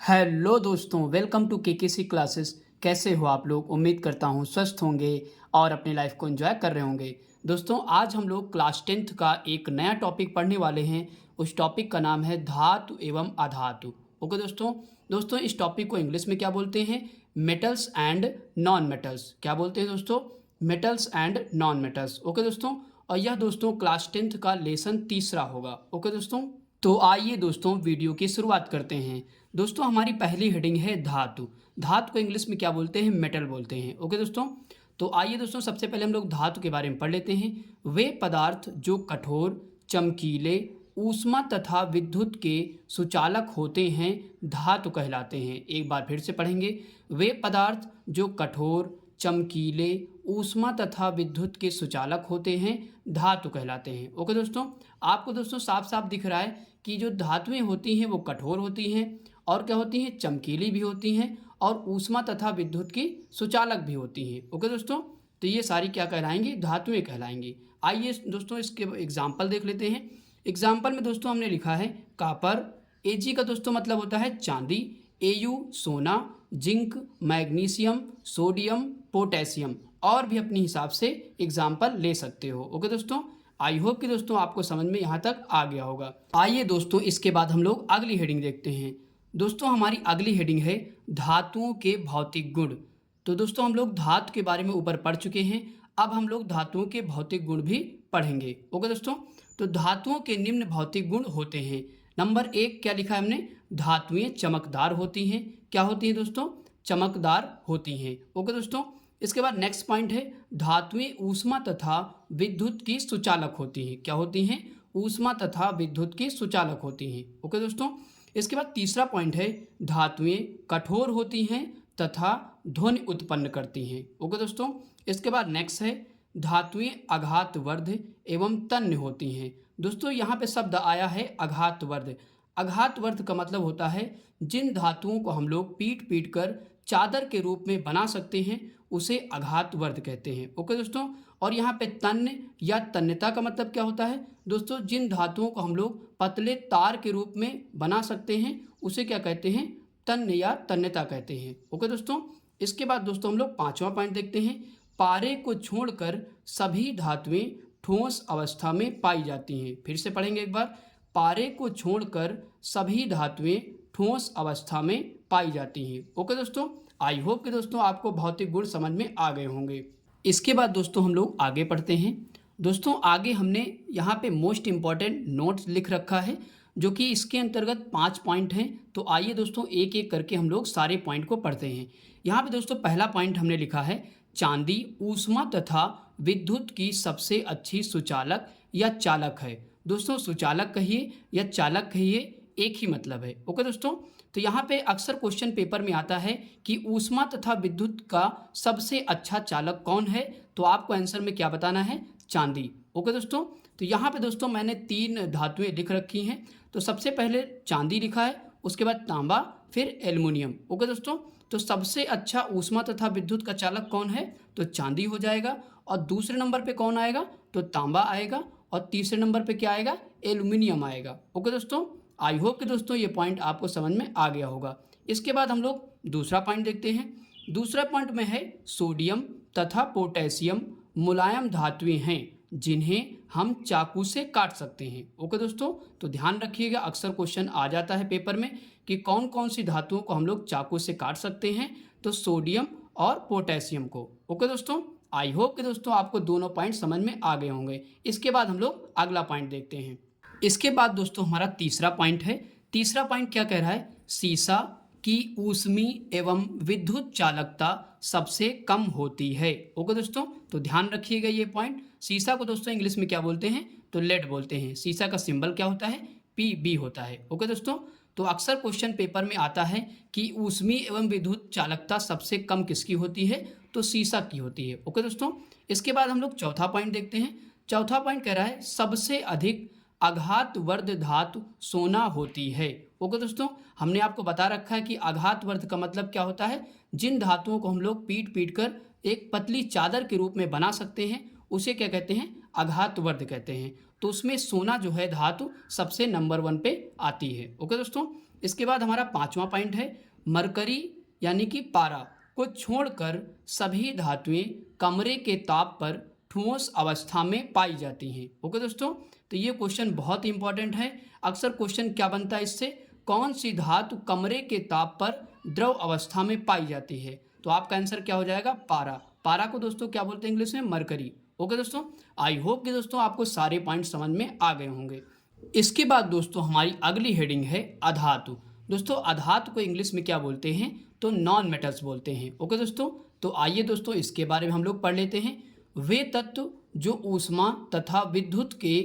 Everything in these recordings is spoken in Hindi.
हेलो दोस्तों, वेलकम टू केकेसी क्लासेस। कैसे हो आप लोग? उम्मीद करता हूँ स्वस्थ होंगे और अपनी लाइफ को एंजॉय कर रहे होंगे। दोस्तों, आज हम लोग क्लास 10th का एक नया टॉपिक पढ़ने वाले हैं। उस टॉपिक का नाम है धातु एवं अधातु। ओके दोस्तों इस टॉपिक को इंग्लिश में क्या बोलते हैं? Metals and non metals. क्या बोलते हैं दोस्तों? Metals and non metals. Okay दोस्तों, और यह दोस्तों क्लास 10th का लेसन तीसरा होगा। ओके दोस्तों, तो आइए दोस्तों वीडियो की शुरुआत करते हैं। दोस्तों, हमारी पहली हेडिंग है धातु। धातु को इंग्लिश में क्या बोलते हैं? मेटल बोलते हैं। ओके दोस्तों, तो आइए दोस्तों सबसे पहले हम लोग धातु के बारे में पढ़ लेते हैं। वे पदार्थ जो कठोर, चमकीले, ऊष्मा तथा विद्युत के सुचालक होते हैं धातु कहलाते हैं। एक बार फिर से पढ़ेंगे। वे पदार्थ जो कठोर, चमकीले, ऊष्मा तथा विद्युत के सुचालक होते हैं धातु कहलाते हैं। ओके दोस्तों, आपको दोस्तों साफ साफ दिख रहा है कि जो धातुएं होती हैं वो कठोर होती हैं और क्या होती हैं? चमकीली भी होती हैं और ऊष्मा तथा विद्युत की सुचालक भी होती हैं। ओके दोस्तों, तो ये सारी क्या कहलाएंगी? धातुएं कहलाएंगी। आइए दोस्तों इसके एग्जाम्पल देख लेते हैं। एग्जाम्पल में दोस्तों हमने लिखा है कापर। एजी का दोस्तों मतलब होता है चांदी, एयू सोना, जिंक, मैग्नीशियम, सोडियम, पोटेशियम, और भी अपने हिसाब से एग्जाम्पल ले सकते हो। ओके दोस्तों, आई होप कि दोस्तों आपको समझ में यहाँ तक आ गया होगा। आइए दोस्तों इसके बाद हम लोग अगली हेडिंग देखते हैं। दोस्तों हमारी अगली हेडिंग है धातुओं के भौतिक गुण। तो दोस्तों हम लोग धातु के बारे में ऊपर पढ़ चुके हैं, अब हम लोग धातुओं के भौतिक गुण भी पढ़ेंगे। ओके दोस्तों, तो धातुओं के निम्न भौतिक गुण होते हैं। नंबर 1 क्या लिखा है हमने? धातुएं चमकदार होती हैं। क्या होती हैं दोस्तों? चमकदार होती हैं। ओके दोस्तों, इसके बाद नेक्स्ट पॉइंट है धातुएं ऊष्मा तथा विद्युत की सुचालक होती हैं। क्या होती हैं? ऊष्मा तथा विद्युत की सुचालक होती हैं। ओके दोस्तों, इसके बाद तीसरा पॉइंट है धातुएं कठोर होती हैं तथा ध्वनि उत्पन्न करती हैं। ओके दोस्तों, इसके बाद नेक्स्ट है धातुएं आघातवर्ध एवं तन्य होती हैं। दोस्तों यहाँ पे शब्द आया है आघातवर्ध। आघातवर्ध का मतलब होता है जिन धातुओं को हम लोग पीट पीट कर चादर के रूप में बना सकते हैं उसे आघातवर्ध कहते हैं। ओके दोस्तों, और यहाँ पे तन्य या तन्यता का मतलब क्या होता है? दोस्तों जिन धातुओं को हम लोग पतले तार के रूप में बना सकते हैं उसे क्या कहते हैं? तन्य या तन्यता कहते हैं। ओके दोस्तों, इसके बाद दोस्तों हम लोग पांचवा पॉइंट देखते हैं। पारे को छोड़कर सभी धातुएं ठोस अवस्था में पाई जाती हैं। फिर से पढ़ेंगे एक बार। पारे को छोड़कर सभी धातुएं ठोस अवस्था में पाई जाती हैं। ओके दोस्तों, आई होप कि दोस्तों आपको भौतिक गुण समझ में आ गए होंगे। इसके बाद दोस्तों हम लोग आगे पढ़ते हैं। दोस्तों आगे हमने यहाँ पे मोस्ट इम्पॉर्टेंट नोट्स लिख रखा है जो कि इसके अंतर्गत 5 पॉइंट हैं। तो आइए दोस्तों एक एक करके हम लोग सारे पॉइंट को पढ़ते हैं। यहाँ पे दोस्तों पहला पॉइंट हमने लिखा है चांदी ऊष्मा तथा विद्युत की सबसे अच्छी सुचालक या चालक है। दोस्तों सुचालक कहिए या चालक कहिए, एक ही मतलब है। ओके दोस्तों, तो यहाँ पे अक्सर क्वेश्चन पेपर में आता है कि ऊष्मा तथा विद्युत का सबसे अच्छा चालक कौन है? तो आपको आंसर में क्या बताना है? चांदी। ओके दोस्तों, तो यहाँ पे दोस्तों मैंने 3 धातुएं लिख रखी हैं। तो सबसे पहले चांदी लिखा है, उसके बाद तांबा, फिर एल्युमिनियम। ओके दोस्तों, तो सबसे अच्छा ऊष्मा तथा विद्युत का चालक कौन है? तो चांदी हो जाएगा। और दूसरे नंबर पे कौन आएगा? तो तांबा आएगा। और तीसरे नंबर पे क्या आएगा? एल्युमिनियम आएगा। ओके दोस्तों, आई होप कि दोस्तों ये पॉइंट आपको समझ में आ गया होगा। इसके बाद हम लोग दूसरा पॉइंट देखते हैं। दूसरा पॉइंट में है सोडियम तथा पोटेशियम मुलायम धातुएं हैं जिन्हें हम चाकू से काट सकते हैं। ओके दोस्तों, तो ध्यान रखिएगा अक्सर क्वेश्चन आ जाता है पेपर में कि कौन कौन सी धातुओं को हम लोग चाकू से काट सकते हैं। तो सोडियम और पोटेशियम को। ओके दोस्तों, आई होप कि दोस्तों आपको दोनों पॉइंट समझ में आ गए होंगे। इसके बाद हम लोग अगला पॉइंट देखते हैं। इसके बाद दोस्तों हमारा तीसरा पॉइंट है। तीसरा पॉइंट क्या कह रहा है? सीसा की ऊष्मी एवं विद्युत चालकता सबसे कम होती है। ओके दोस्तों, तो ध्यान रखिएगा ये पॉइंट। सीसा को दोस्तों इंग्लिश में क्या बोलते हैं? तो लेड बोलते हैं। सीसा का सिंबल क्या होता है? PB होता है। ओके दोस्तों, तो अक्सर क्वेश्चन पेपर में आता है कि ऊष्मी एवं विद्युत चालकता सबसे कम किसकी होती है? तो सीसा की होती है। ओके दोस्तों, इसके बाद हम लोग चौथा पॉइंट देखते हैं। चौथा पॉइंट कह रहा है सबसे अधिक आघातवर्ध धातु सोना होती है। ओके दोस्तों, हमने आपको बता रखा है कि आघातवर्ध का मतलब क्या होता है? जिन धातुओं को हम लोग पीट पीट कर एक पतली चादर के रूप में बना सकते हैं उसे क्या कहते हैं? आघातवर्ध कहते हैं। तो उसमें सोना जो है धातु सबसे नंबर 1 पे आती है। ओके दोस्तों, इसके बाद हमारा 5वां पॉइंट है मरकरी यानी कि पारा को छोड़कर सभी धातुएं कमरे के ताप पर ठोस अवस्था में पाई जाती हैं। ओके दोस्तों, तो ये क्वेश्चन बहुत ही इंपॉर्टेंट है। अक्सर क्वेश्चन क्या बनता है इससे, कौन सी धातु कमरे के ताप पर द्रव अवस्था में पाई जाती है, तो आपका आंसर क्या हो जाएगा, पारा। पारा को दोस्तों क्या बोलते हैं इंग्लिश में, मरकरी। ओके दोस्तों, आई होप कि दोस्तों आपको सारे पॉइंट समझ में आ गए होंगे। इसके बाद दोस्तों हमारी अगली हेडिंग है अधातु। दोस्तों अधातु को इंग्लिश में क्या बोलते हैं, तो नॉन मेटल्स बोलते हैं। ओके दोस्तों, तो आइए दोस्तों इसके बारे में हम लोग पढ़ लेते हैं। वे तत्व जो ऊष्मा तथा विद्युत के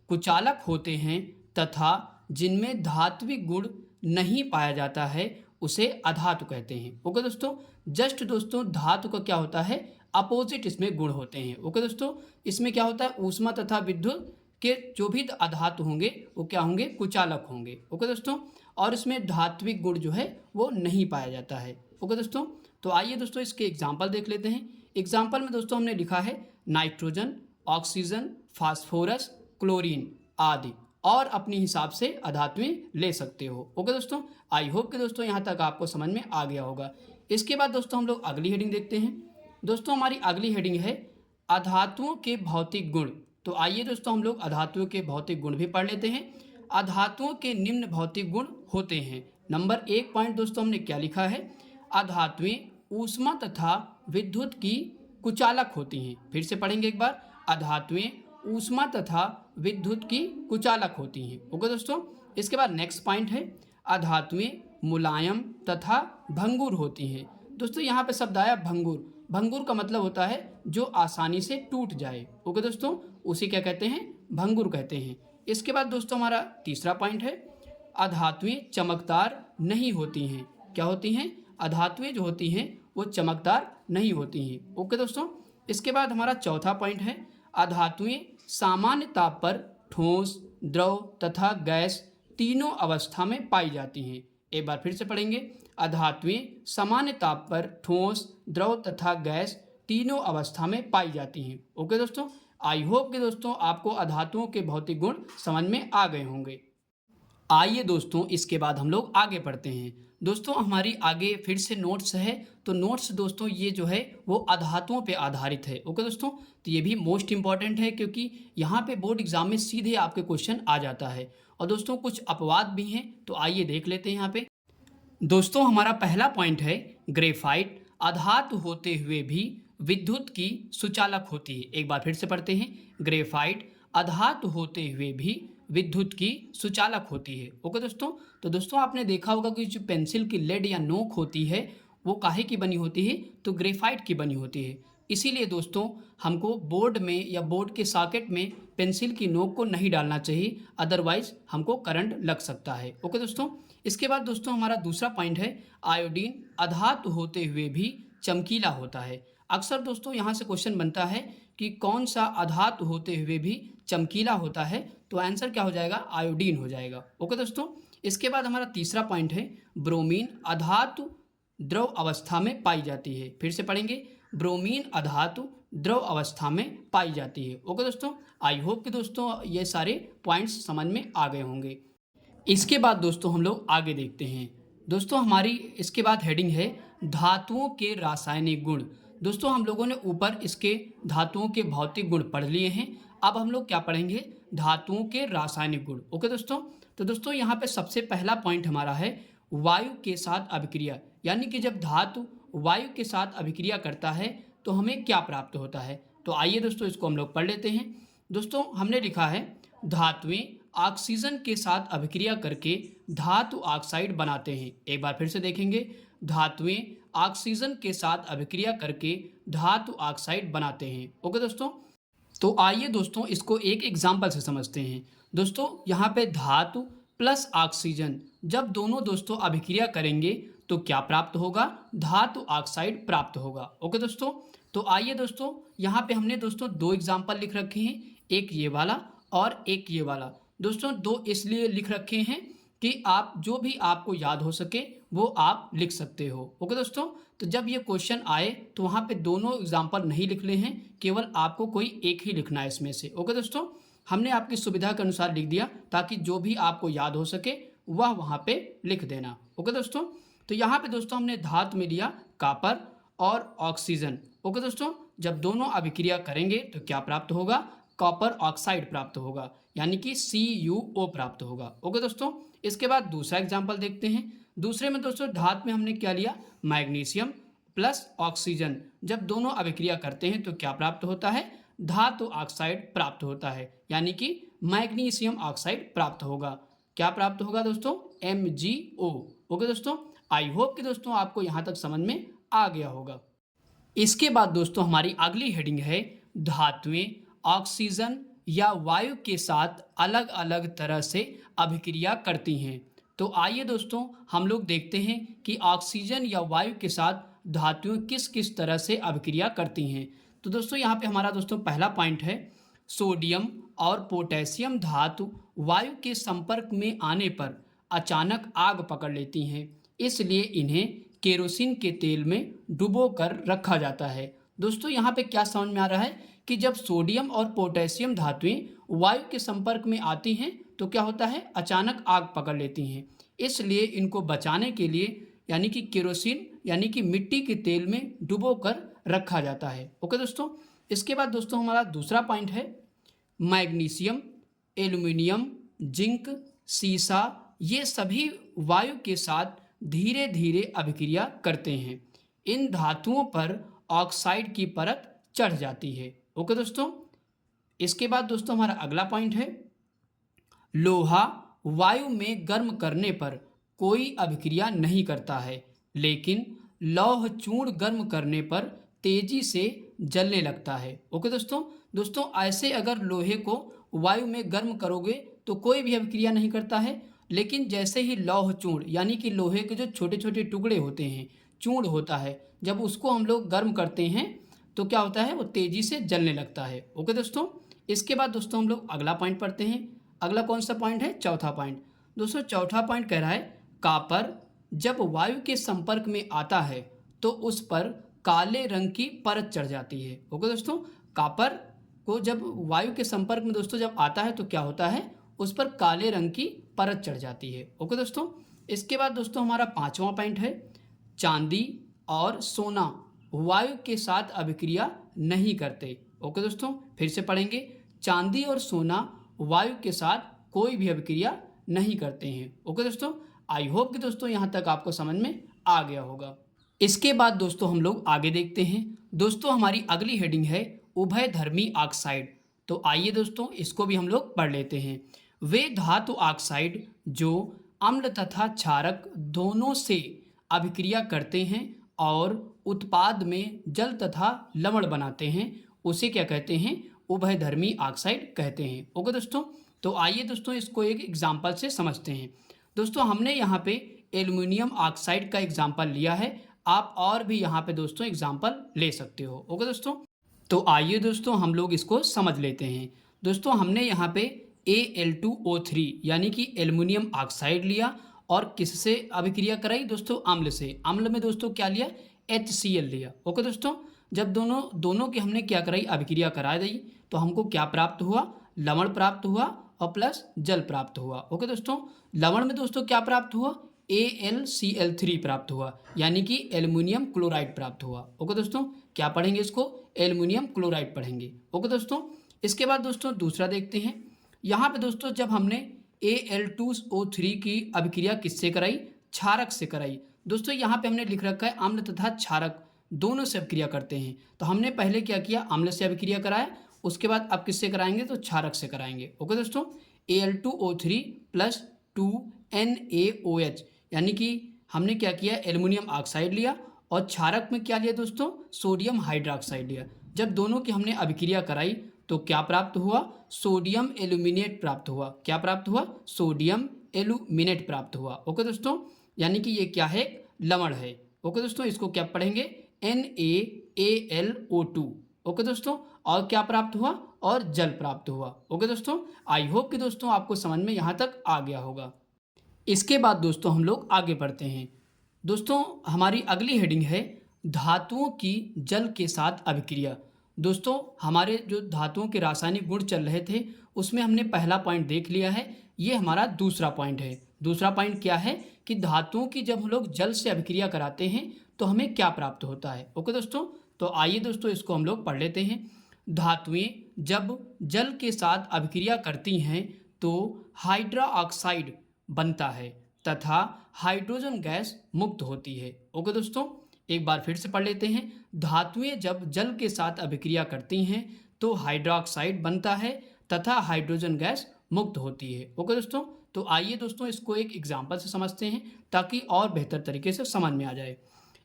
कुचालक होते हैं तथा जिनमें धात्विक गुण नहीं पाया जाता है उसे अधातु कहते हैं। ओके दोस्तों, जस्ट दोस्तों धातु का क्या होता है, अपोजिट इसमें गुण होते हैं। ओके दोस्तों, इसमें क्या होता है, ऊष्मा तथा विद्युत के जो भी अधातु होंगे वो क्या होंगे, कुचालक होंगे। ओके दोस्तों, और इसमें धात्विक गुण जो है वो नहीं पाया जाता है। ओके दोस्तों, तो आइए दोस्तों इसके एग्जाम्पल देख लेते हैं। एग्जाम्पल में दोस्तों हमने लिखा है नाइट्रोजन, ऑक्सीजन, फास्फोरस, क्लोरीन आदि, और अपने हिसाब से अधातुएं ले सकते हो। ओके दोस्तों, आई होप कि दोस्तों यहाँ तक आपको समझ में आ गया होगा। इसके बाद दोस्तों हम लोग अगली हेडिंग देखते हैं। दोस्तों हमारी अगली हेडिंग है अधातुओं के भौतिक गुण। तो आइए दोस्तों हम लोग अधातुओं के भौतिक गुण भी पढ़ लेते हैं। अधातुओं के निम्न भौतिक गुण होते हैं। नंबर 1 पॉइंट दोस्तों हमने क्या लिखा है, अधातुएं ऊष्मा तथा विद्युत की कुचालक होती हैं। फिर से पढ़ेंगे एक बार, अधातुएं ऊष्मा तथा विद्युत की कुचालक होती हैं। ओके दोस्तों, इसके बाद नेक्स्ट पॉइंट है अधातुएं मुलायम तथा भंगुर होती हैं। दोस्तों यहाँ पे शब्द आया भंगुर। भंगुर का मतलब होता है जो आसानी से टूट जाए। ओके दोस्तों, उसे क्या कहते हैं, भंगुर कहते हैं। इसके बाद दोस्तों हमारा तीसरा पॉइंट है अधातुएं चमकदार नहीं होती हैं। क्या होती हैं, अधातुएं जो होती हैं वो चमकदार नहीं होती हैं। ओके दोस्तों, इसके बाद हमारा चौथा पॉइंट है अधातुएं सामान्य ताप पर ठोस, द्रव तथा गैस तीनों अवस्था में पाई जाती हैं। एक बार फिर से पढ़ेंगे, अधातुएं सामान्य ताप पर ठोस, द्रव तथा गैस तीनों अवस्था में पाई जाती हैं। ओके दोस्तों, आई होप कि दोस्तों आपको अधातुओं के भौतिक गुण समझ में आ गए होंगे। आइए दोस्तों इसके बाद हम लोग आगे पढ़ते हैं। दोस्तों हमारी आगे फिर से नोट्स है, तो नोट्स दोस्तों ये जो है वो अधातुओं पे आधारित है। ओके दोस्तों, तो ये भी मोस्ट इंपॉर्टेंट है क्योंकि यहाँ पे बोर्ड एग्जाम में सीधे आपके क्वेश्चन आ जाता है। और दोस्तों कुछ अपवाद भी हैं, तो आइए देख लेते हैं यहाँ पे। दोस्तों हमारा पहला पॉइंट है ग्रेफाइट अधातु होते हुए भी विद्युत की सुचालक होती है। एक बार फिर से पढ़ते हैं, ग्रेफाइट अधातु होते हुए भी विद्युत की सुचालक होती है। ओके दोस्तों, तो दोस्तों आपने देखा होगा कि जो पेंसिल की लेड या नोक होती है वो काहे की बनी होती है, तो ग्रेफाइट की बनी होती है। इसीलिए दोस्तों हमको बोर्ड में या बोर्ड के सॉकेट में पेंसिल की नोक को नहीं डालना चाहिए, अदरवाइज हमको करंट लग सकता है। ओके दोस्तों, इसके बाद दोस्तों हमारा दूसरा पॉइंट है आयोडीन अधातु होते हुए भी चमकीला होता है। अक्सर दोस्तों यहाँ से क्वेश्चन बनता है कि कौन सा अधातु होते हुए भी चमकीला होता है, तो आंसर क्या हो जाएगा, आयोडीन हो जाएगा। ओके दोस्तों, इसके बाद हमारा तीसरा पॉइंट है ब्रोमीन अधातु द्रव अवस्था में पाई जाती है। फिर से पढ़ेंगे, ब्रोमीन अधातु द्रव अवस्था में पाई जाती है। ओके दोस्तों, आई होप कि दोस्तों ये सारे पॉइंट्स समझ में आ गए होंगे। इसके बाद दोस्तों हम लोग आगे देखते हैं। दोस्तों हमारी इसके बाद हेडिंग है धातुओं के रासायनिक गुण। दोस्तों हम लोगों ने ऊपर इसके धातुओं के भौतिक गुण पढ़ लिए हैं, अब हम लोग क्या पढ़ेंगे, धातुओं के रासायनिक गुण। ओके दोस्तों, तो दोस्तों यहाँ पे सबसे पहला पॉइंट हमारा है वायु के साथ अभिक्रिया, यानी कि जब धातु वायु के साथ अभिक्रिया करता है तो हमें क्या प्राप्त होता है। तो आइए दोस्तों इसको हम लोग पढ़ लेते हैं। दोस्तों हमने लिखा है धातुएं ऑक्सीजन के साथ अभिक्रिया करके धातु ऑक्साइड बनाते हैं। एक बार फिर से देखेंगे, धातुएं ऑक्सीजन के साथ अभिक्रिया करके धातु ऑक्साइड बनाते हैं। ओके दोस्तों, तो आइए दोस्तों इसको एक एग्जाम्पल से समझते हैं। दोस्तों यहाँ पे धातु प्लस ऑक्सीजन जब दोनों दोस्तों अभिक्रिया करेंगे तो क्या प्राप्त होगा, धातु ऑक्साइड प्राप्त होगा। ओके दोस्तों, तो आइए दोस्तों यहाँ पे हमने दोस्तों दो एग्जाम्पल लिख रखे हैं, एक ये वाला और एक ये वाला। दोस्तों दो इसलिए लिख रखे हैं कि आप जो भी आपको याद हो सके वो आप लिख सकते हो। ओके दोस्तों, तो जब ये क्वेश्चन आए तो वहाँ पे दोनों एग्जाम्पल नहीं लिखने हैं, केवल आपको कोई एक ही लिखना है इसमें से। ओके दोस्तों, हमने आपकी सुविधा के अनुसार लिख दिया ताकि जो भी आपको याद हो सके वह वहाँ पे लिख देना। ओके दोस्तों, तो यहाँ पे दोस्तों हमने धातु में लिया कॉपर और ऑक्सीजन। ओके दोस्तों, जब दोनों अभिक्रिया करेंगे तो क्या प्राप्त होगा, कॉपर ऑक्साइड प्राप्त होगा, यानी कि CuO प्राप्त होगा। ओके दोस्तों, इसके बाद दूसरा एग्जाम्पल देखते हैं। दूसरे में दोस्तों धातु में हमने क्या लिया, मैग्नीशियम प्लस ऑक्सीजन। जब दोनों अभिक्रिया करते हैं तो क्या प्राप्त होता है, धातु ऑक्साइड प्राप्त होता है, यानी कि मैग्नीशियम ऑक्साइड प्राप्त होगा। क्या प्राप्त होगा दोस्तों, MgO। ओके दोस्तों, आई होप कि दोस्तों आपको यहाँ तक समझ में आ गया होगा। इसके बाद दोस्तों हमारी अगली हेडिंग है, धातुएं ऑक्सीजन या वायु के साथ अलग अलग तरह से अभिक्रिया करती हैं। तो आइए दोस्तों हम लोग देखते हैं कि ऑक्सीजन या वायु के साथ धातुएं किस किस तरह से अभिक्रिया करती हैं। तो दोस्तों यहाँ पे हमारा दोस्तों पहला पॉइंट है, सोडियम और पोटेशियम धातु वायु के संपर्क में आने पर अचानक आग पकड़ लेती हैं, इसलिए इन्हें केरोसिन के तेल में डुबो कर रखा जाता है। दोस्तों यहाँ पे क्या समझ में आ रहा है कि जब सोडियम और पोटेशियम धातुएं वायु के संपर्क में आती हैं तो क्या होता है, अचानक आग पकड़ लेती हैं, इसलिए इनको बचाने के लिए यानी कि केरोसिन यानी कि मिट्टी के तेल में डुबो कर रखा जाता है। ओके दोस्तों, इसके बाद दोस्तों हमारा दूसरा पॉइंट है, मैग्नीशियम, एल्युमिनियम, जिंक, सीसा, ये सभी वायु के साथ धीरे धीरे अभिक्रिया करते हैं। इन धातुओं पर ऑक्साइड की परत चढ़ जाती है। ओके दोस्तों, इसके बाद दोस्तों हमारा अगला पॉइंट है, लोहा वायु में गर्म करने पर कोई अभिक्रिया नहीं करता है, लेकिन लौह चूर्ण गर्म करने पर तेजी से जलने लगता है। ओके दोस्तों, ऐसे अगर लोहे को वायु में गर्म करोगे तो कोई भी अभिक्रिया नहीं करता है, लेकिन जैसे ही लौह चूर्ण यानी कि लोहे के जो छोटे छोटे टुकड़े होते हैं, चूर्ण होता है, जब उसको हम लोग गर्म करते हैं तो क्या होता है, वो तेजी से जलने लगता है। ओके दोस्तों, इसके बाद दोस्तों हम लोग अगला पॉइंट पढ़ते हैं। अगला कौन सा पॉइंट है, चौथा पॉइंट। दोस्तों चौथा पॉइंट कह रहा है, कॉपर जब वायु के संपर्क में आता है तो उस पर काले रंग की परत चढ़ जाती है। ओके दोस्तों, कॉपर को जब वायु के संपर्क में दोस्तों जब आता है तो क्या होता है, उस पर काले रंग की परत चढ़ जाती है। ओके दोस्तों, इसके बाद दोस्तों हमारा पांचवा पॉइंट है, चांदी और सोना वायु के साथ अभिक्रिया नहीं करते। ओके दोस्तों, फिर से पढ़ेंगे, चांदी और सोना वायु के साथ कोई भी अभिक्रिया नहीं करते हैं। ओके दोस्तों, आई होप कि दोस्तों यहाँ तक आपको समझ में आ गया होगा। इसके बाद दोस्तों हम लोग आगे देखते हैं। दोस्तों हमारी अगली हेडिंग है, उभयधर्मी ऑक्साइड। तो आइए दोस्तों इसको भी हम लोग पढ़ लेते हैं। वे धातु ऑक्साइड जो अम्ल तथा क्षारक दोनों से अभिक्रिया करते हैं और उत्पाद में जल तथा लवण बनाते हैं, उसे क्या कहते हैं, उभयधर्मी ऑक्साइड कहते हैं। ओके दोस्तों, तो आइए दोस्तों इसको एक एग्जाम्पल से समझते हैं। दोस्तों हमने यहाँ पे एल्युमिनियम ऑक्साइड का एग्जाम्पल लिया है, आप और भी यहाँ पे दोस्तों एग्जाम्पल ले सकते हो। ओके दोस्तों, तो आइए दोस्तों हम लोग इसको समझ लेते हैं। दोस्तों हमने यहाँ पे Al2O3 यानी कि एल्युमिनियम ऑक्साइड लिया और किससे अभिक्रिया कराई दोस्तों, अम्ल से। अम्ल में दोस्तों क्या लिया, HCl लिया। ओके दोस्तों, जब दोनों की हमने क्या कराई, अभिक्रिया करा दी, तो हमको क्या प्राप्त हुआ, लवण प्राप्त हुआ और प्लस जल प्राप्त हुआ। ओके दोस्तों, लवण में दोस्तों क्या प्राप्त हुआ, AlCl3 प्राप्त हुआ, यानी कि एल्युमिनियम क्लोराइड प्राप्त हुआ। ओके दोस्तों, क्या पढ़ेंगे इसको, एल्युमिनियम क्लोराइड पढ़ेंगे। ओके दोस्तों, इसके बाद दोस्तों दूसरा देखते हैं। यहाँ पे दोस्तों जब हमने Al2O3 की अभिक्रिया किससे कराई, क्षारक से कराई। दोस्तों यहाँ पे हमने लिख रखा है अम्ल तथा क्षारक दोनों से अभिक्रिया करते हैं, तो हमने पहले क्या किया, अम्ल से अभिक्रिया कराया, उसके बाद अब किससे कराएंगे, तो क्षारक से कराएंगे। ओके दोस्तों, Al2O3 प्लस 2NaOH, यानी कि हमने क्या किया, एल्युमिनियम ऑक्साइड लिया और क्षारक में क्या लिया दोस्तों, सोडियम हाइड्रोक्साइड लिया। जब दोनों की हमने अभिक्रिया कराई तो क्या प्राप्त हुआ, सोडियम एल्यूमिनेट प्राप्त हुआ। क्या प्राप्त हुआ, सोडियम एल्यूमिनेट प्राप्त हुआ। ओके दोस्तों, यानी कि ये क्या है, लवण है। ओके दोस्तों, इसको क्या पढ़ेंगे, NaAlO2। ओके दोस्तों, और क्या प्राप्त हुआ, और जल प्राप्त हुआ। ओके दोस्तों, आई होप कि दोस्तों आपको समझ में यहाँ तक आ गया होगा। इसके बाद दोस्तों हम लोग आगे बढ़ते हैं। दोस्तों हमारी अगली हेडिंग है, धातुओं की जल के साथ अभिक्रिया। दोस्तों हमारे जो धातुओं के रासायनिक गुण चल रहे थे उसमें हमने पहला पॉइंट देख लिया है, ये हमारा दूसरा पॉइंट है। दूसरा पॉइंट क्या है कि धातुओं की जब हम लोग जल से अभिक्रिया कराते हैं तो हमें क्या प्राप्त होता है। ओके दोस्तों, तो आइए दोस्तों इसको हम लोग पढ़ लेते हैं। धातुएं जब जल के साथ अभिक्रिया करती हैं तो हाइड्रा ऑक्साइड बनता है तथा हाइड्रोजन गैस मुक्त होती है। ओके दोस्तों, एक बार फिर से पढ़ लेते हैं। धातुएं जब जल के साथ अभिक्रिया करती हैं तो हाइड्रोक्साइड बनता है तथा हाइड्रोजन गैस मुक्त होती है। ओके दोस्तों, तो आइए दोस्तों इसको एक एग्जाम्पल से समझते हैं ताकि और बेहतर तरीके से समझ में आ जाए।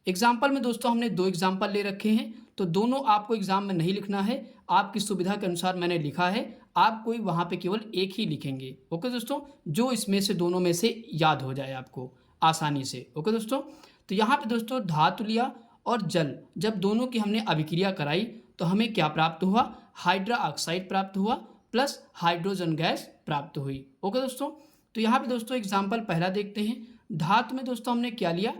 एग्जाम्पल में दोस्तों हमने दो एग्जाम्पल ले रखे हैं, तो दोनों आपको एग्जाम में नहीं लिखना है, आपकी सुविधा के अनुसार मैंने लिखा है, आप कोई वहाँ पे केवल एक ही लिखेंगे। ओके दोस्तों, जो इसमें से दोनों में से याद हो जाए आपको आसानी से। ओके दोस्तों, तो यहाँ पे दोस्तों धातु लिया और जल जब दोनों की हमने अभिक्रिया कराई तो हमें क्या प्राप्त हुआ, हाइड्रा ऑक्साइड प्राप्त हुआ प्लस हाइड्रोजन गैस प्राप्त हुई। ओके दोस्तों, तो यहाँ पे दोस्तों एग्जाम्पल पहला देखते हैं। धातु में दोस्तों हमने क्या लिया,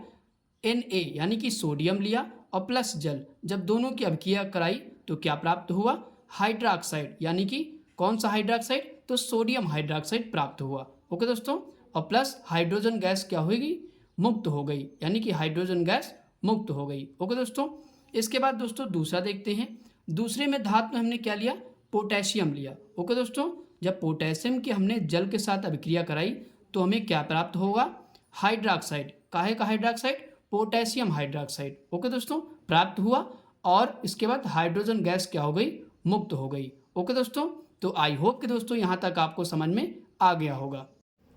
Na यानी कि सोडियम लिया और प्लस जल जब दोनों की अभिक्रिया कराई तो क्या प्राप्त हुआ, हाइड्रोक्साइड यानी कि कौन सा हाइड्रोक्साइड, तो सोडियम हाइड्रोक्साइड प्राप्त हुआ। ओके दोस्तों, और प्लस हाइड्रोजन गैस क्या होगी, मुक्त हो गई, यानी कि हाइड्रोजन गैस मुक्त हो गई। ओके दोस्तों, इसके बाद दोस्तों दूसरा देखते हैं। दूसरे में धातु में हमने क्या लिया, पोटेशियम लिया। ओके दोस्तों, जब पोटेशियम की हमने जल के साथ अभिक्रिया कराई तो हमें क्या प्राप्त होगा, हाइड्रोक्साइड, काहे का हाइड्रोक्साइड, पोटेशियम हाइड्रोक्साइड। ओके दोस्तों, प्राप्त हुआ और इसके बाद हाइड्रोजन गैस क्या हो गई, मुक्त हो गई। ओके दोस्तों, तो आई होप कि दोस्तों यहाँ तक आपको समझ में आ गया होगा।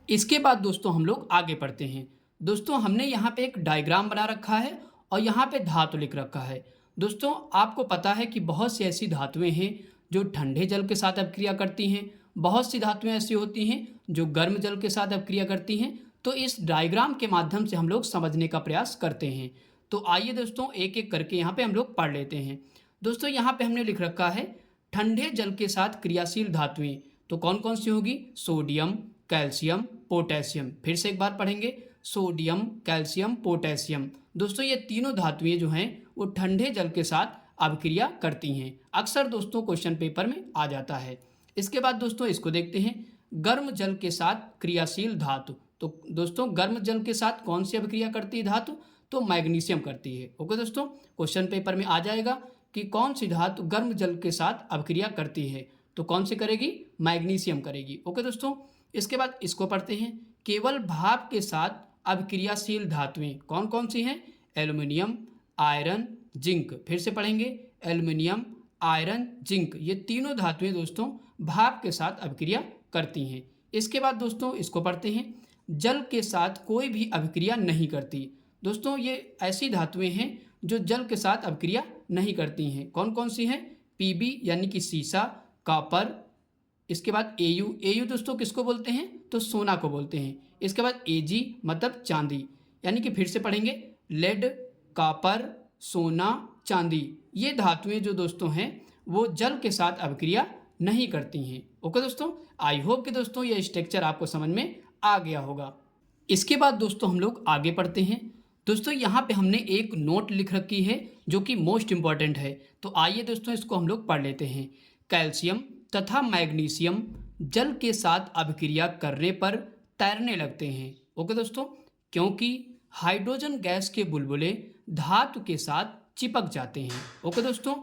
इसके बाद दोस्तों हम लोग आगे बढ़ते हैं। दोस्तों हमने यहाँ पे एक डायग्राम बना रखा है और यहाँ पे धातु लिख रखा है। दोस्तों आपको पता है कि बहुत सी ऐसी धातुएं हैं जो ठंडे जल के साथ अभिक्रिया करती हैं, बहुत सी धातुएं ऐसी होती हैं जो गर्म जल के साथ अभिक्रिया करती हैं। तो इस डायग्राम के माध्यम से हम लोग समझने का प्रयास करते हैं। तो आइए दोस्तों एक एक करके यहाँ पे हम लोग पढ़ लेते हैं। दोस्तों यहाँ पे हमने लिख रखा है ठंडे जल के साथ क्रियाशील धातुएं, तो कौन कौन सी होगी, सोडियम, कैल्शियम, पोटेशियम। फिर से एक बार पढ़ेंगे, सोडियम, कैल्शियम, पोटेशियम। दोस्तों ये तीनों धातुएं जो हैं वो ठंडे जल के साथ अभिक्रिया करती हैं। अक्सर दोस्तों क्वेश्चन पेपर में आ जाता है। इसके बाद दोस्तों इसको देखते हैं, गर्म जल के साथ क्रियाशील धातु। तो दोस्तों गर्म जल के साथ कौन सी अभिक्रिया करती है धातु, तो मैग्नीशियम करती है। ओके दोस्तों, क्वेश्चन पेपर में आ जाएगा कि कौन सी धातु गर्म जल के साथ अभिक्रिया करती है, तो कौन सी करेगी, मैग्नीशियम करेगी। ओके दोस्तों, इसके बाद इसको पढ़ते हैं, केवल भाप के साथ अभिक्रियाशील धातुएं कौन कौन सी हैं, एल्युमिनियम, आयरन, जिंक। फिर से पढ़ेंगे, एल्युमिनियम, आयरन, जिंक, ये तीनों धातुएं दोस्तों भाप के साथ अभिक्रिया करती हैं। इसके बाद दोस्तों इसको पढ़ते हैं, जल के साथ कोई भी अभिक्रिया नहीं करती। दोस्तों ये ऐसी धातुएं हैं जो जल के साथ अभिक्रिया नहीं करती हैं। कौन कौन सी हैं, Pb यानी कि सीसा, कॉपर, इसके बाद Au दोस्तों किसको बोलते हैं, तो सोना को बोलते हैं। इसके बाद Ag मतलब चांदी, यानी कि फिर से पढ़ेंगे, लेड, कॉपर, सोना, चांदी, ये धातुएं जो दोस्तों हैं वो जल के साथ अभिक्रिया नहीं करती हैं। ओके दोस्तों, आई होप कि दोस्तों ये स्ट्रक्चर आपको समझ में आ गया होगा। इसके बाद दोस्तों हम लोग आगे पढ़ते हैं। दोस्तों यहाँ पे हमने एक नोट लिख रखी है जो कि मोस्ट इंपॉर्टेंट है, तो आइए दोस्तों इसको हम लोग पढ़ लेते हैं। कैल्शियम तथा मैग्नीशियम जल के साथ अभिक्रिया करने पर तैरने लगते हैं। ओके दोस्तों, क्योंकि हाइड्रोजन गैस के बुलबुले धातु के साथ चिपक जाते हैं। ओके दोस्तों,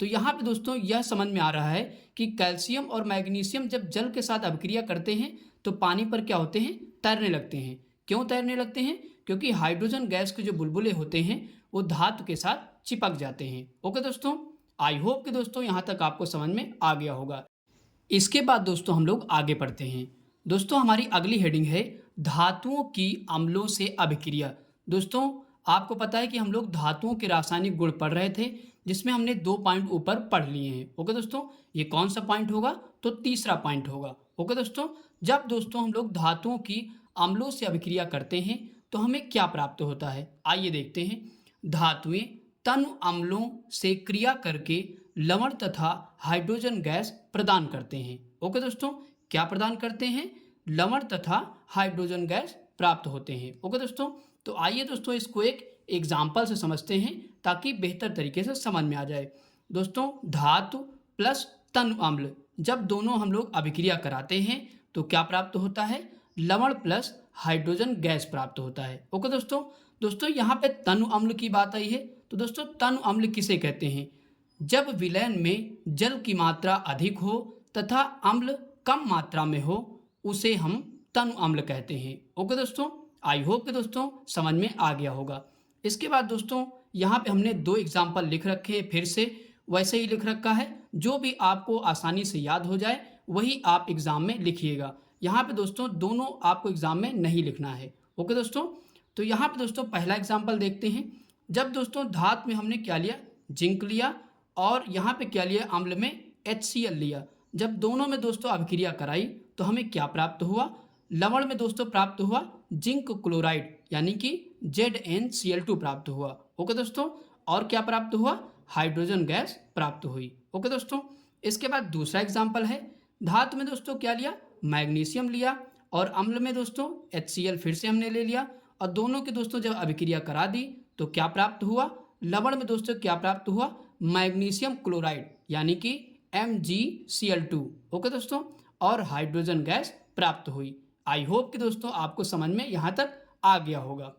तो यहाँ पे दोस्तों यह समझ में आ रहा है कि कैल्शियम और मैग्नीशियम जब जल के साथ अभिक्रिया करते हैं तो पानी पर क्या होते हैं, तैरने लगते हैं। क्यों तैरने लगते हैं, क्योंकि हाइड्रोजन गैस के जो बुलबुले होते हैं वो धातु के साथ चिपक जाते हैं। ओके दोस्तों, आई होप कि दोस्तों यहाँ तक आपको समझ में आ गया होगा। इसके बाद दोस्तों हम लोग आगे बढ़ते हैं। दोस्तों हमारी अगली हेडिंग है धातुओं की अम्लों से अभिक्रिया। दोस्तों आपको पता है कि हम लोग धातुओं के रासायनिक गुण पढ़ रहे थे, जिसमें हमने 2 पॉइंट ऊपर पढ़ लिए हैं। ओके दोस्तों, ये कौन सा पॉइंट होगा, तो तीसरा पॉइंट होगा। ओके दोस्तों, जब दोस्तों हम लोग धातुओं की अम्लों से अभिक्रिया करते हैं तो हमें क्या प्राप्त होता है, आइए देखते हैं। धातुएं तनु अम्लों से क्रिया करके लवण तथा हाइड्रोजन गैस प्रदान करते हैं। ओके दोस्तों, क्या प्रदान करते हैं, लवण तथा हाइड्रोजन गैस प्राप्त होते हैं। ओके दोस्तों, तो आइए दोस्तों इसको एक एग्जाम्पल से समझते हैं ताकि बेहतर तरीके से समझ में आ जाए। दोस्तों धातु प्लस तनु अम्ल जब दोनों हम लोग अभिक्रिया कराते हैं तो क्या प्राप्त होता है, लवण प्लस हाइड्रोजन गैस प्राप्त होता है। ओके दोस्तों, दोस्तों यहाँ पे तनु अम्ल की बात आई है। तो दोस्तों तनु अम्ल किसे कहते हैं? जब विलयन में जल की मात्रा अधिक हो तथा अम्ल कम मात्रा में हो, उसे हम तनु अम्ल कहते हैं। ओके दोस्तों, आई होप कि दोस्तों समझ में आ गया होगा। इसके बाद दोस्तों यहाँ पे हमने 2 एग्जाम्पल लिख रखे हैं, फिर से वैसे ही लिख रखा है। जो भी आपको आसानी से याद हो जाए वही आप एग्जाम में लिखिएगा। यहाँ पे दोस्तों दोनों आपको एग्जाम में नहीं लिखना है। ओके दोस्तों, तो यहाँ पे दोस्तों पहला एग्जाम्पल देखते हैं। जब दोस्तों धातु में हमने क्या लिया? जिंक लिया, और यहाँ पे क्या लिया? अम्ल में HCl लिया। जब दोनों में दोस्तों अभिक्रिया कराई तो हमें क्या प्राप्त हुआ? लवण में दोस्तों प्राप्त हुआ जिंक क्लोराइड यानी कि ZnCl2 प्राप्त हुआ। ओके दोस्तों, और क्या प्राप्त हुआ? हाइड्रोजन गैस प्राप्त हुई। ओके दोस्तों, इसके बाद दूसरा एग्जाम्पल है। धातु में दोस्तों क्या लिया? मैग्नीशियम लिया, और अम्ल में दोस्तों HCl फिर से हमने ले लिया, और दोनों के दोस्तों जब अभिक्रिया करा दी तो क्या प्राप्त हुआ? लवण में दोस्तों क्या प्राप्त हुआ? मैग्नीशियम क्लोराइड यानी कि MgCl2। ओके दोस्तों, और हाइड्रोजन गैस प्राप्त हुई। आई होप कि दोस्तों आपको समझ में यहाँ तक आ गया होगा।